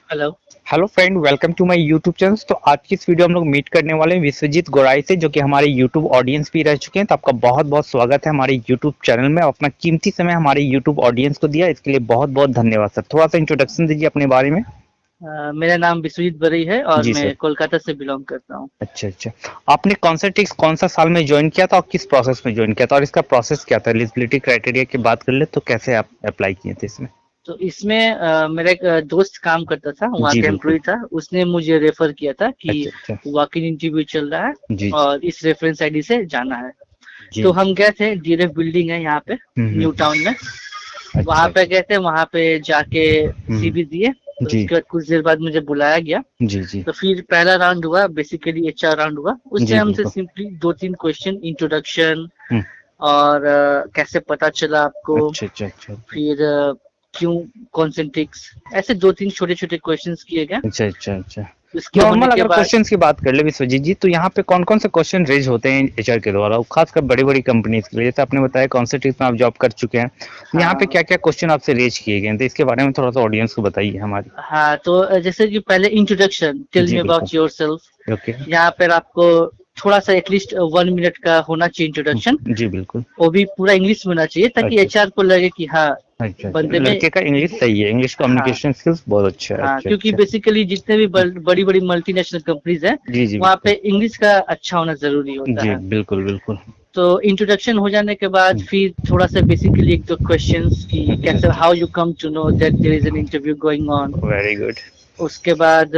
Hello. Hello friend, welcome to my YouTube channel. तो आज की इस वीडियो हम लोग मीट करने वाले हैं विश्वजीत गोराई से, जो कि हमारे यूट्यूब ऑडियंस भी रह चुके हैं। तो आपका बहुत बहुत स्वागत है हमारे यूट्यूब चैनल में। अपना कीमती समय हमारे यूट्यूब ऑडियंस को दिया, इसके लिए बहुत बहुत धन्यवाद सर। थोड़ा सा इंट्रोडक्शन दीजिए अपने बारे में। मेरा नाम विश्वजीत बरई है और जी मैं सर। कोलकाता से बिलोंग करता हूँ। अच्छा अच्छा। आपने कॉन्सेंट्रिक्स कौन सा साल में ज्वाइन किया था और किस प्रोसेस में ज्वाइन किया था, और इसका प्रोसेस क्या था? एलिजिबिलिटी क्राइटेरिया की बात कर ले तो कैसे आप अप्लाई किए थे इसमें? तो इसमें मेरा एक दोस्त काम करता था, वहाँ जी का बिल्कुल। एम्प्लॉय था। उसने मुझे रेफर किया था कि अच्छा अच्छा। वॉक इन इंटरव्यू चल रहा है जी जी। और इस रेफरेंस आईडी से जाना है। जी तो हम जी। गए थे, डीएलएफ बिल्डिंग है यहाँ पे, न्यू हम्म। टाउन में। अच्छा वहाँ पे अच्छा। गए थे, वहाँ पे जाके हम्म। सीवी दिए। तो जी उसके बाद कुछ देर बाद मुझे बुलाया गया। जी जी। तो फिर पहला राउंड हुआ, बेसिकली एचआर राउंड हुआ। उसने जी हमसे बिल्कुल। सिंपली दो तीन क्वेश्चन, इंट्रोडक्शन हुँ। और कैसे पता चला आपको, अच्छा, अच्छा, अच्छा, अच्छा। फिर क्यों कॉन्सेंट्रिक्स, ऐसे दो तीन छोटे छोटे क्वेश्चंस किए गए। अच्छा, अच्छा, अच्छा। उसके होने नॉर्मल के अगर बाद क्वेश्चन्स की बात कर ले विश्वजीत जी, तो यहाँ पे कौन-कौन से क्वेश्चन रेज़ होते हैं एचआर के द्वारा? खासकर बड़ी-बड़ी कंपनीज़ के लिए, जैसे आपने बताया कॉन्सेंट्रिक्स में आप जॉब कर चुके हैं। तो यहाँ पे हाँ क्या-क्या क्वेश्चन आपसे रेज़ किए गए हैं? तो इसके बारे में थोड़ा-सा ऑडियंस को बताइए हमारे। हाँ, तो जैसे कि पहले इंट्रोडक्शन, टेल जी मी बिल्कुल। About yourself. ओके। यहाँ पर आपको थोड़ा सा एटलीस्ट 1 मिनट का होना चाहिए हुँ, इंट्रोडक्शन। जी बिल्कुल। वो भी पूरा इंग्लिश में होना चाहिए ताकि अच्छा, एचआर को लगे कि हाँ, अच्छा, अच्छा। बंदे में। लड़के का इंग्लिश सही है, इंग्लिश हाँ कम्युनिकेशन स्किल्स बहुत अच्छा है। हाँ, अच्छा, क्योंकि अच्छा। बेसिकली जितने भी बड़ी बड़ी मल्टीनेशनल कंपनीज हैं, जी, जी वहाँ पे बिल्कुल। इंग्लिश का अच्छा होना जरूरी होता जी, है। बिल्कुल, बिल्कुल। तो इंट्रोडक्शन हो जाने के बाद हुँ, फिर थोड़ा सा बेसिकली एक दो क्वेश्चंस की, अच्छा, कैसे, अच्छा। How you come to know that there is an interview going on. Very good. उसके बाद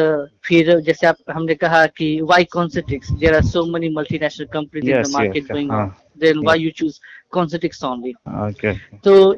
फिर जैसे आप हमने कहा कि why Concentrix, there are so many multinational companies in the yes, market yes. Going हाँ, on, then yes. Why you choose Concentrix only. Okay. तो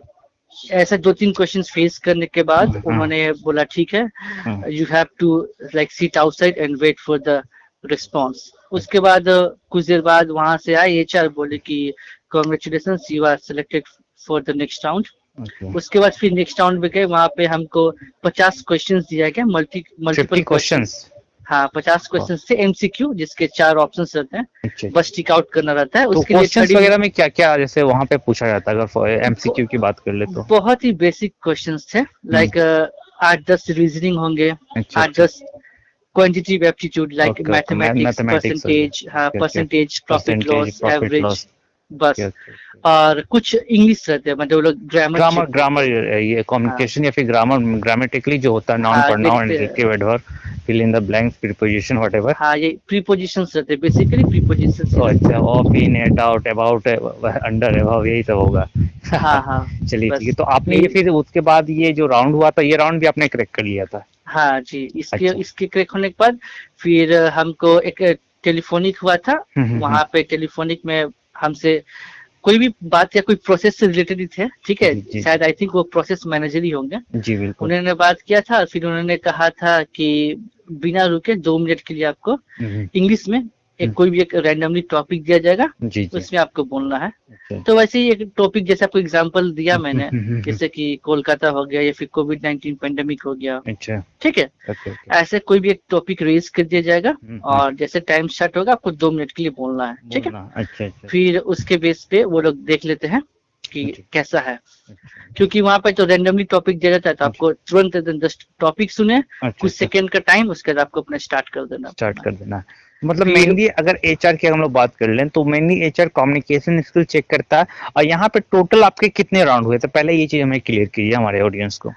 ऐसे दो तीन क्वेश्चंस फेस करने के बाद हाँ, हाँ, उन्होंने बोला ठीक है, हाँ। You have to like sit outside and wait for the response. उसके अच्छा, बाद कुछ देर बाद वहां से आए एचआर, बोले कि congratulation, you are selected for the next round. Okay. उसके बाद फिर नेक्स्ट राउंड में गए, वहां पे हमको 50 क्वेश्चंस दिया गया, मल्टीपल 50 क्वेश्चंस। क्वेश्चन्स? हाँ, 50 क्वेश्चंस थे एमसीक्यू, जिसके 4 ऑप्शंस रहते हैं। अच्छा, बस अच्छा। टिक आउट करना रहता है, तो उसके लिए क्वेश्चन्स 30 वगैरह में क्या-क्या जैसे वहाँ पे पूछा जाता है, अगर एमसीक्यू की बात कर ले तो? बहुत ही बेसिक क्वेश्चंस थे। हुँ। लाइक 8-10 रीजनिंग होंगे, अच्छा, अच्छा। 8-10 quantitative aptitude like okay, okay. Mathematics, mathematics हो गया। परसेंटेज, हाँ, okay, okay. Percentage, profit percentage, loss, profit average, loss. Okay, बस। Okay, okay. और कुछ इंग्लिश रहते हैं, मतलब वो लोग ग्रामर ग्रामर चेक करते ग्रामर हैं। ये हाँ कम्युनिकेशन या फिर ग्रामर ग्रामेटिकली जो होता है, नाउन हाँ, प्रोनाउन देखते एडजेक्टिव हैं। Adverb, fill in the blanks, preposition whatever. हाँ, ये प्रीपोजिशंस रहते हैं, बेसिकली प्रीपोजिशंस ही तो रहते अच्छा, हैं। Of, in, at, out, about, under, above, यही सब होगा। हाँ हाँ, चलिए ठीक है। बस। तो आपने ये फिर फिर उसके बाद ये जो राउंड हुआ था, ये राउंड भी आपने क्रैक कर लिया था? हाँ जी, इसके अच्छा। इसके क्रैक होने के बाद फिर हमको एक टेलीफोनिक हुआ था। हुँ। वहां पे टेलीफोनिक में हमसे कोई भी बात या कोई प्रोसेस से रिलेटेड ही थे, ठीक है। जी, जी, जी। शायद आई थिंक वो प्रोसेस मैनेजर ही होंगे। जी, बिल्कुल। उन्होंने बात किया था, फिर उन्होंने कहा था कि बिना रुके 2 मिनट के लिए आपको हुँ, हुँ, इंग्लिश में हुँ। कोई भी एक रैंडमली टॉपिक दिया जाएगा, जी, जी। उसमें आपको बोलना है। अच्छा, तो अच्छा। वैसे ही एक टॉपिक जैसे आपको एग्जांपल दिया हुँ, मैंने, हुँ, हुँ, हुँ। जैसे कि कोलकाता हो गया या फिर कोविड-19 पेंडेमिक हो गया, अच्छा। ठीक है। Okay, okay. ऐसे कोई भी एक टॉपिक रेज कर दिया जाएगा हुँ, हुँ। और जैसे टाइम स्टार्ट होगा आपको 2 मिनट के लिए बोलना है, ठीक है। बोलना। अच्छा, अच्छा, अच्छा। फिर उसके बेस पे वो लोग देख लेते हैं कि अच्छा, कैसा है। अच्छा, क्योंकि वहां पे तो रैंडमली टॉपिक दिया जाता है, तो अच्छा, आपको तुरंत जस्ट टॉपिक सुने, अच्छा, कुछ अच्छा। सेकेंड का टाइम, उसके बाद आपको अपना स्टार्ट कर देना स्टार्ट अपना। कर देना है। मतलब फिर मेनली अगर एचआर की हम लोग बात कर लें, तो mainly HR communication skill check करता है। और यहाँ पे टोटल आपके कितने राउंड हुए थे? पहले ये चीज़ हमें क्लियर कीजिए हमारे ऑडियंस को।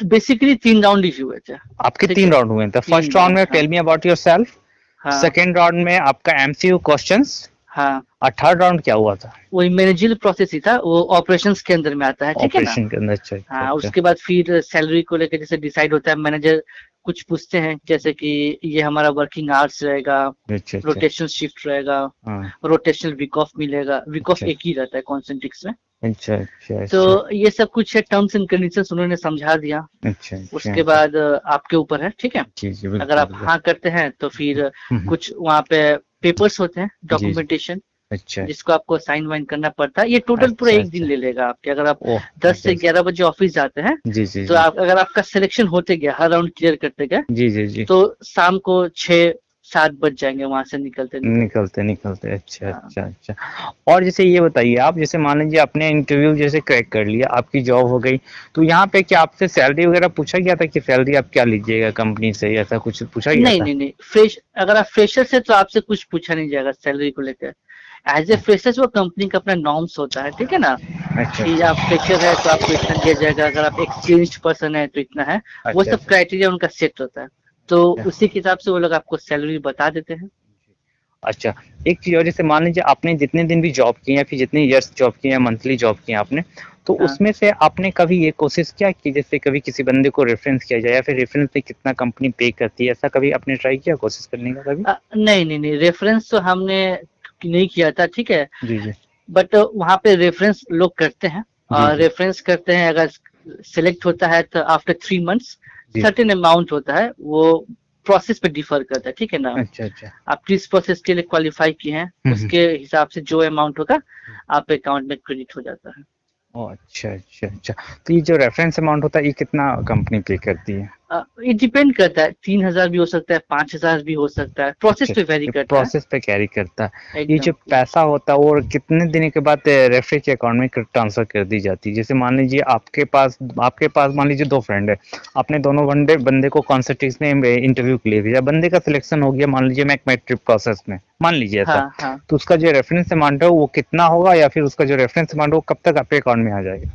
बेसिकली 3 राउंड ही हुए थे, आपके ठीक 3 है। राउंड हुए थे। तीन फर्स्ट राउंड राउंड, में हाँ टेल मी अबाउट योरसेल्फ, हाँ सेकंड राउंड में आपका एमसीक्यू क्वेश्चंस, हाँ। और थर्ड राउंड क्या हुआ था? वही मैनेजरियल प्रोसेस ही था, वो ऑपरेशंस के अंदर में आता है, ठीक है ना। ऑपरेशन के अंदर। अच्छा, अच्छा, हाँ, अच्छा। उसके बाद फिर सैलरी को लेकर जैसे डिसाइड होता है, मैनेजर कुछ पूछते हैं, जैसे कि ये हमारा वर्किंग आवर्स रहेगा, अच्छा, अच्छा। रोटेशनल शिफ्ट रहेगा, हाँ। रोटेशनल वीक ऑफ मिलेगा, वीक ऑफ अच्छा, एक ही रहता है कॉन्सेंट्रिक्स में। अच्छा, अच्छा, तो अच्छा। ये सब कुछ है, टर्म्स एंड कंडीशंस उन्होंने समझा दिया। अच्छा, अच्छा, उसके अच्छा। बाद आपके ऊपर है, ठीक है। जी, जी, अगर बिल्कुल, आप बिल्कुल। हाँ करते हैं तो फिर हुँ, हुँ। कुछ वहाँ पे पेपर्स होते हैं, जी, जी। डॉक्यूमेंटेशन, अच्छा, जिसको आपको साइन वाइन करना पड़ता है। ये टोटल पूरा अच्छा, एक दिन अच्छा। ले लेगा आपके, अगर आप ओह! 10 अच्छा, से अच्छा। 11 बजे ऑफिस जाते हैं। जी, जी, तो जी। आप, अगर आपका सिलेक्शन होते गया, हर राउंड क्लियर करते गए, जी, जी, जी। तो शाम को 6 7 बज जाएंगे वहां से निकलते निकलते। निकलते अच्छा हाँ अच्छा अच्छा। और जैसे ये बताइए आप, जैसे मान लीजिए आपने इंटरव्यू जैसे क्रैक कर लिया, आपकी जॉब हो गई, तो यहाँ पे क्या आपसे सैलरी वगैरह पूछा गया था कि सैलरी आप क्या लीजिएगा कंपनी से, ऐसा कुछ पूछा गया नहीं था? नहीं नहीं, फ्रेश अगर आप फ्रेशर से तो आपसे कुछ पूछा नहीं जाएगा सैलरी को लेकर। एज ए फ्रेशर वो कंपनी का अपना नॉर्म्स होता है, ठीक है ना, अच्छा कि अच्छा आप फ्रेशर है तो आपको इतना दिया जाएगा, अगर आप एक्सपीरियंस्ड पर्सन है तो इतना है। वो अच्छा सब अच्छा क्राइटेरिया उनका सेट होता है, तो अच्छा उसी के हिसाब से वो लोग आपको सैलरी बता देते हैं। अच्छा। एक चीज और, जैसे मान लीजिए आपने जितने दिन भी जॉब की या फिर जितने ईयर्स जॉब की या मंथली जॉब की आपने, तो हाँ। उसमें से आपने कभी ये कोशिश किया कि जैसे कभी किसी बंदे को रेफरेंस किया जाए, या फिर रेफरेंस से कितना कंपनी पे करती है, ऐसा कभी आपने ट्राई किया कोशिश करने का कभी? नहीं नहीं नहीं, रेफरेंस तो हमने नहीं किया था, ठीक है। जी जी बट वहाँ पे रेफरेंस लोग करते हैं, जी और जी रेफरेंस करते हैं अगर सिलेक्ट होता है तो आफ्टर 3 मंथ्स जी। सर्टेन अमाउंट होता है, वो प्रोसेस पे डिफर करता है, ठीक है ना। अच्छा अच्छा। आप किस प्रोसेस के लिए क्वालिफाई किए हैं हम्म। उसके हिसाब से जो अमाउंट होगा आप अकाउंट में क्रेडिट हो जाता है। ओह अच्छा अच्छा अच्छा। तो ये जो रेफरेंस अमाउंट होता है ये कितना कंपनी पे करती है? ये डिपेंड करता है, 3,000 भी हो सकता है, 5,000 भी हो सकता है, प्रोसेस अच्छा, पे वेरी ये करता है। प्रोसेस पे कैरी करता है। ये जो एकदम। पैसा होता है वो कितने दिन के बाद रेफरी के अकाउंट में ट्रांसफर कर दी जाती है? जैसे मान लीजिए आपके पास मान लीजिए दो फ्रेंड है, आपने दोनों बंदे बंदे को कॉन्सल्टेशन में इंटरव्यू के लिए भेजा, बंदे का सिलेक्शन हो गया मान लीजिए मैथमेट्रिक प्रोसेस में, मान लीजिए ऐसा, हाँ हाँ। तो उसका जो रेफरेंस अमाउंट है वो कितना होगा, या फिर उसका जो रेफरेंस अमाउंट है वो कब तक आपके अकाउंट में आ जाएगा?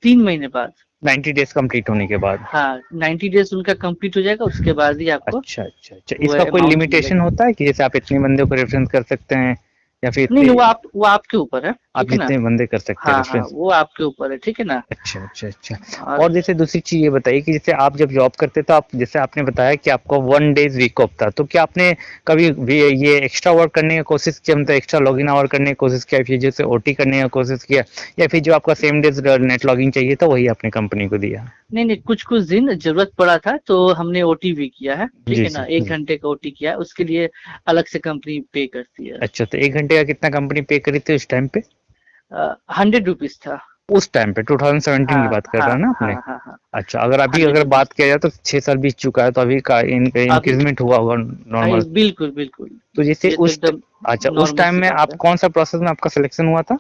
3 महीने बाद। 90 डेज कंप्लीट होने के बाद? हाँ, 90 डेज उनका कंप्लीट हो जाएगा, उसके बाद ही आपको अच्छा अच्छा अच्छा। वो इसका कोई अमाउंट लिमिटेशन मिलेगा। होता है कि जैसे आप इतने बंदे को रेफरेंस कर सकते हैं, या फिर नहीं इतने नहीं, वो आपके ऊपर है, आप ठीक है ना। जितने बंदे कर सकते हैं हाँ हाँ, रेफरेंस? वो आपके ऊपर है, ठीक है ना। अच्छा अच्छा अच्छा। और और जैसे दूसरी चीज ये बताइए कि जैसे आप जब जॉब करते तो आप, जैसे आपने बताया कि आपको 1 डेज वीक ऑफ था, तो क्या आपने कभी भी ये एक्स्ट्रा वर्क करने की कोशिश की, मतलब एक्स्ट्रा लॉगिन आवर करने की कोशिश किया, फिर जैसे ओटी करने की कोशिश किया, या फिर जो आपका सेम डेज नेट लॉगिन चाहिए था वही आपने कंपनी को दिया? नहीं नहीं, कुछ कुछ दिन जरूरत पड़ा था तो हमने ओटी भी किया है, ठीक जी है जी ना, 1 घंटे का ओटी किया है, उसके लिए अलग से कंपनी पे करती है। अच्छा, तो 1 घंटे का कितना कंपनी पे करी थी उस टाइम पे? 100 रुपीज था। उस टाइम पे 2017 की हाँ बात कर हाँ रहे हैं ना हाँ आपने? हाँ हाँ। अच्छा, अगर अभी हंड्रेड अगर रुपीज बात किया जाए तो 6 साल बीत चुका है, तो अभी का अभी। इंक्रीजमेंट हुआ होगा नॉर्मल? बिल्कुल बिल्कुल। तो जैसे ये तो एकदम अच्छा, उस नॉर्मल टाइम सी में बात आप है। कौन सा प्रोसेस में आपका सिलेक्शन हुआ था?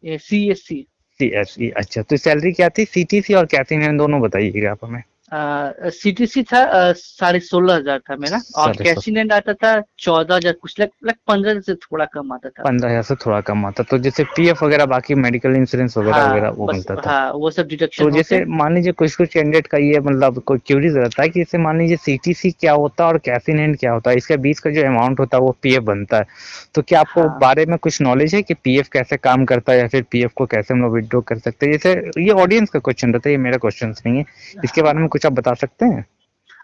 ये CSC। सीएसई, अच्छा, तो सैलरी क्या थी, सीटीसी और कैथी ने दोनों बताइएगा आप हमें। CTC था 16,500 था मेरा, और 16,500। कैशिनेट आता था 14,000 कुछ, लग 15 से थोड़ा कम आता था। 15,000 से थोड़ा कम आता, तो जैसे पीएफ वगैरह बाकी मेडिकल इंश्योरेंस वगैरह वगैरह हाँ वो बस, मिलता था? हाँ वो सब तो डिडक्शन होके। जैसे मान लीजिए कुछ कुछ कैंडिडेट का ये मतलब कोई क्यूरीज रहता है कि जैसे मान लीजिए सीटीसी क्या होता है और कैसिन एंड क्या होता है, इसके बीच का जो अमाउंट होता है वो पीएफ बनता है, तो क्या आपको हाँ बारे में कुछ नॉलेज है कि पीएफ कैसे काम करता है, या फिर पीएफ को कैसे हम लोग विड्रॉ कर सकते हैं? जैसे ये ऑडियंस का क्वेश्चन रहता है, ये मेरा क्वेश्चन नहीं है, इसके बारे में हाँ। कुछ आप बता सकते हैं?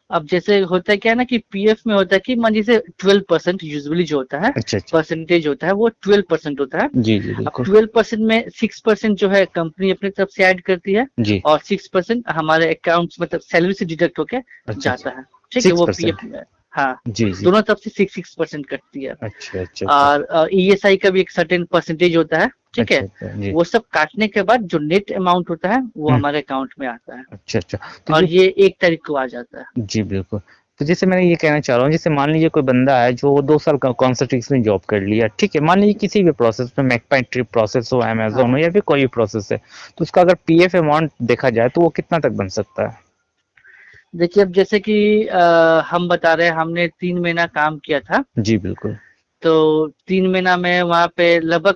अब जैसे होता है क्या है ना कि पीएफ में होता है कि मान जैसे 12% यूजुअली जो होता है, अच्छा अच्छा। परसेंटेज होता है वो 12% होता है। जी जी अब बिल्कुल। 12% में 6% जो है कंपनी अपनी तरफ से ऐड करती है, जी। और 6% हमारे अकाउंट मतलब सैलरी से डिडक्ट होके अच्छा अच्छा। जाता है, ठीक है, सिक्स वो पीएफ परसेंट में। हाँ, जी जी। दोनों तरफ से 6% कटती है। अच्छा अच्छा अच्छा और ईएसआई का भी एक सर्टेन परसेंटेज होता है, ठीक अच्छा है। अच्छा जी। वो सब काटने के बाद जो नेट अमाउंट होता है वो हम्म। हमारे अकाउंट में आता है, अच्छा अच्छा। तो और जो ये 1 तारीख को आ जाता है। जी बिल्कुल। तो जैसे मैं ये कहना चाह रहा हूँ, जैसे मान लीजिए कोई बंदा है जो 2 साल का कॉन्सल्टिक्स में जॉब कर लिया, ठीक है, मान लीजिए किसी भी प्रोसेस में, मैकपाइन ट्रिप प्रोसेस हो, अमेजोन हो, हाँ, या फिर कोई भी प्रोसेस है, तो उसका अगर पीएफ अमाउंट देखा जाए तो वो कितना तक बन सकता है? देखिए अब जैसे कि हम बता रहे हैं हमने 3 महीना काम किया था, जी बिल्कुल। तो 3 महीना में वहां पे लगभग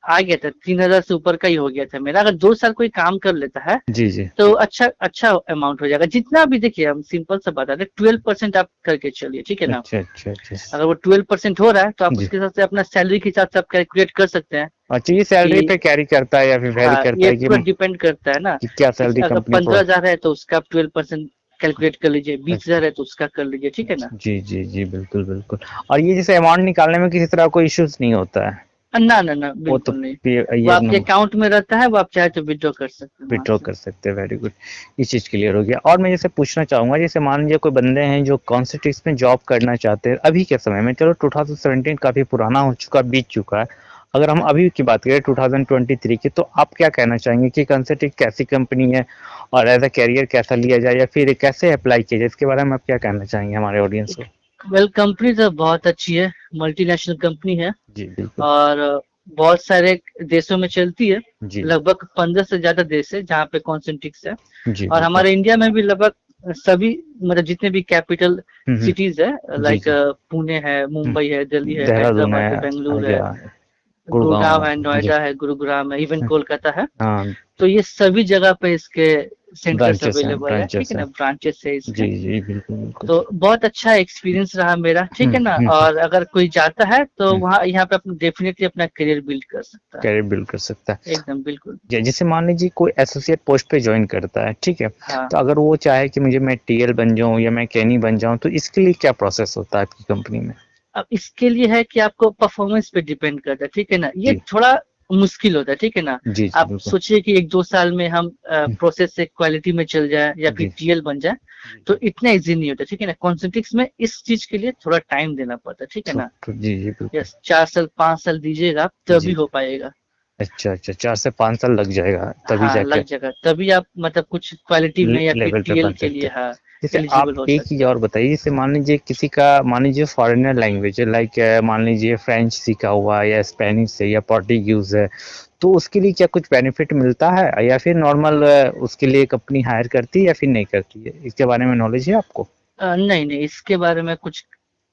आ गया था, 3,000 से ऊपर का ही हो गया था मेरा। अगर 2 साल कोई काम कर लेता है जी जी। तो अच्छा अच्छा अमाउंट हो जाएगा, जितना भी। देखिए हम सिंपल सा बता रहे हैं, 12% आप करके चलिए, ठीक है ना। अच्छा अच्छा अच्छा। अगर वो 12% हो रहा है तो आप जी। उसके हिसाब से अपना सैलरी के हिसाब से आप कैलकुलेट कर सकते हैं अच्छा, ये सैलरी कि पे कैरी करता है या फिर वेरी हाँ, करता ये है पूरा डिपेंड करता है ना, कि क्या कि सैलरी अगर कंपनी पंद्रह प्रोवाइड? हजार है तो उसका आप 12% कैलकुलेट कर लीजिए, 20,000 है तो उसका कर लीजिए, ठीक है ना। जी जी जी बिल्कुल बिल्कुल। और ये जैसे अमाउंट निकालने में किसी तरह कोई इश्यूज नहीं होता है? ना ना ना, वो तो बिल्कुल नहीं। वो ये आपके अकाउंट में रहता है, वो आप चाहे तो विड्रॉ कर सकते हैं वहां विड्रॉ से। कर सकते हैं, वेरी गुड। ये चीज़ क्लियर हो गया। और मैं जैसे पूछना चाहूँगा, जैसे मान लीजिए कोई बंदे हैं जो कॉन्स्टिट्यूशन में जॉब करना चाहते हैं अभी के समय में, चलो 2017 काफ़ी पुराना हो चुका, बीत चुका है, अगर हम अभी की बात करें 2023 की, तो आप क्या कहना चाहेंगे कि कॉन्स्टिट्यूट कैसी कंपनी है, और एज अ कैरियर कैसा लिया जाए, या फिर कैसे अप्लाई किया जाए, इसके बारे में आप क्या कहना चाहेंगे हमारे ऑडियंस को? वेल, कंपनी तो बहुत अच्छी है, मल्टीनेशनल कंपनी है जी बिल्कुल। और बहुत सारे देशों में चलती है। जी लगभग 15 से ज्यादा देश है जहाँ पे कॉन्सेंट्रिक्स है। जी और बिल्कुल। हमारे इंडिया में भी लगभग सभी, मतलब जितने भी कैपिटल हम्म। सिटीज है, जी लाइक जी। पुणे है, हम्म, मुंबई है, दिल्ली है, देहरादून हैदराबाद है है, बेंगलुरु है, या गुड़गांव गुड़गांव है। है, जी। नोएडा है, गुरुग्राम है, इवन हम्म, कोलकाता है। हाँ। तो ये सभी जगह पे इसके सेंटर्स ब्रांचेस हैं, अवेलेबल है, ठीक ब्रांचेस है हैं। ना, ब्रांचेस है इसके। जी जी बिल्कुल बिल्कुल। तो बहुत अच्छा एक्सपीरियंस रहा मेरा, ठीक है ना। हम्म। और अगर कोई जाता है तो वहाँ यहाँ पे अपना डेफिनेटली अपना करियर बिल्ड कर सकता है। कैरियर बिल्ड कर सकता है। एकदम बिल्कुल। जैसे मान लीजिए कोई एसोसिएट पोस्ट पे ज्वाइन करता है, ठीक है, हाँ, तो अगर वो चाहे कि मुझे मैं टीएल बन जाऊं या मैं कैनी बन जाऊं, तो इसके लिए क्या प्रोसेस होता है आपकी कंपनी में? अब इसके लिए है कि आपको परफॉर्मेंस पे डिपेंड करता है, ठीक है ना। ये जी थोड़ा मुश्किल होता है, ठीक है ना। जी जी आप बिल्कुल। सोचिए कि 1-2 साल में हम हम्म, प्रोसेस से क्वालिटी में चल जाए या फिर जी टीएल बन जाए, जी तो जी। इतना इजी नहीं होता, ठीक है ना। कॉन्सेंट्रिक्स में इस चीज के लिए थोड़ा टाइम देना पड़ता है, ठीक है ना। जी जी बिल्कुल। यस, 4 साल 5 साल दीजिएगा आप, तभी जी। हो पाएगा। अच्छा अच्छा, 4 से 5 साल लग जाएगा तभी हाँ, जाके लग जाएगा, तभी आप मतलब कुछ क्वालिटी में या फिर लेवल पे टीएल बन के सकते लिए, हैं। हाँ, जैसे आप एलिजिबल हो एक चीज सकते हैं। और बताइए, जैसे मान लीजिए किसी का, मान लीजिए फॉरेनर लैंग्वेज है, लाइक मान लीजिए फ्रेंच सीखा हुआ है या स्पेनिश है या पोर्टुगीज है, तो उसके लिए क्या कुछ बेनिफिट मिलता है या फिर नॉर्मल उसके लिए कंपनी हायर करती है या फिर नहीं करती है? इसके बारे में नॉलेज है आपको? नहीं नहीं, इसके बारे में कुछ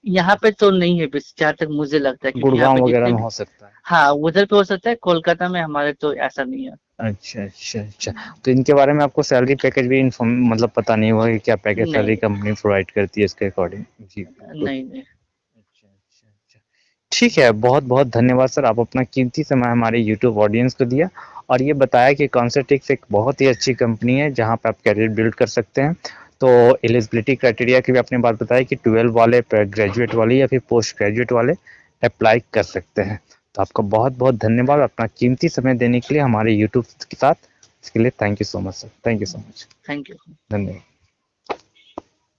यहाँ पे तो नहीं है, बस जहाँ तक मुझे लगता है, क्योंकि यहाँ गुड़गांव पे वगैरह जितने में भी, हो सकता है। हाँ, उधर पे हो सकता है, कोलकाता में हमारे तो ऐसा नहीं है। अच्छा अच्छा अच्छा। तो इनके बारे में आपको सैलरी पैकेज भी इन्फॉर्म मतलब पता नहीं होगा कि क्या पैकेज सैलरी नहीं कंपनी प्रोवाइड करती है इसके अकॉर्डिंग? जी बिल्कुल। नहीं नहीं। अच्छा अच्छा अच्छा। ठीक है, बहुत बहुत धन्यवाद सर, आप अपना कीमती समय हमारे यूट्यूब ऑडियंस को दिया और ये बताया कि कॉन्सर्टिक्स एक बहुत ही अच्छी कंपनी है जहाँ पे आप करियर बिल्ड कर सकते हैं। तो एलिजिबिलिटी क्राइटेरिया की भी आपने बात बताई कि 12 वाले, ग्रेजुएट वाले या फिर पोस्ट ग्रेजुएट वाले अप्लाई कर सकते हैं। तो आपका बहुत बहुत धन्यवाद अपना कीमती समय देने के लिए हमारे यूट्यूब के साथ। इसके लिए thank you so much sir, thank you so much. Thank you. धन्यवाद।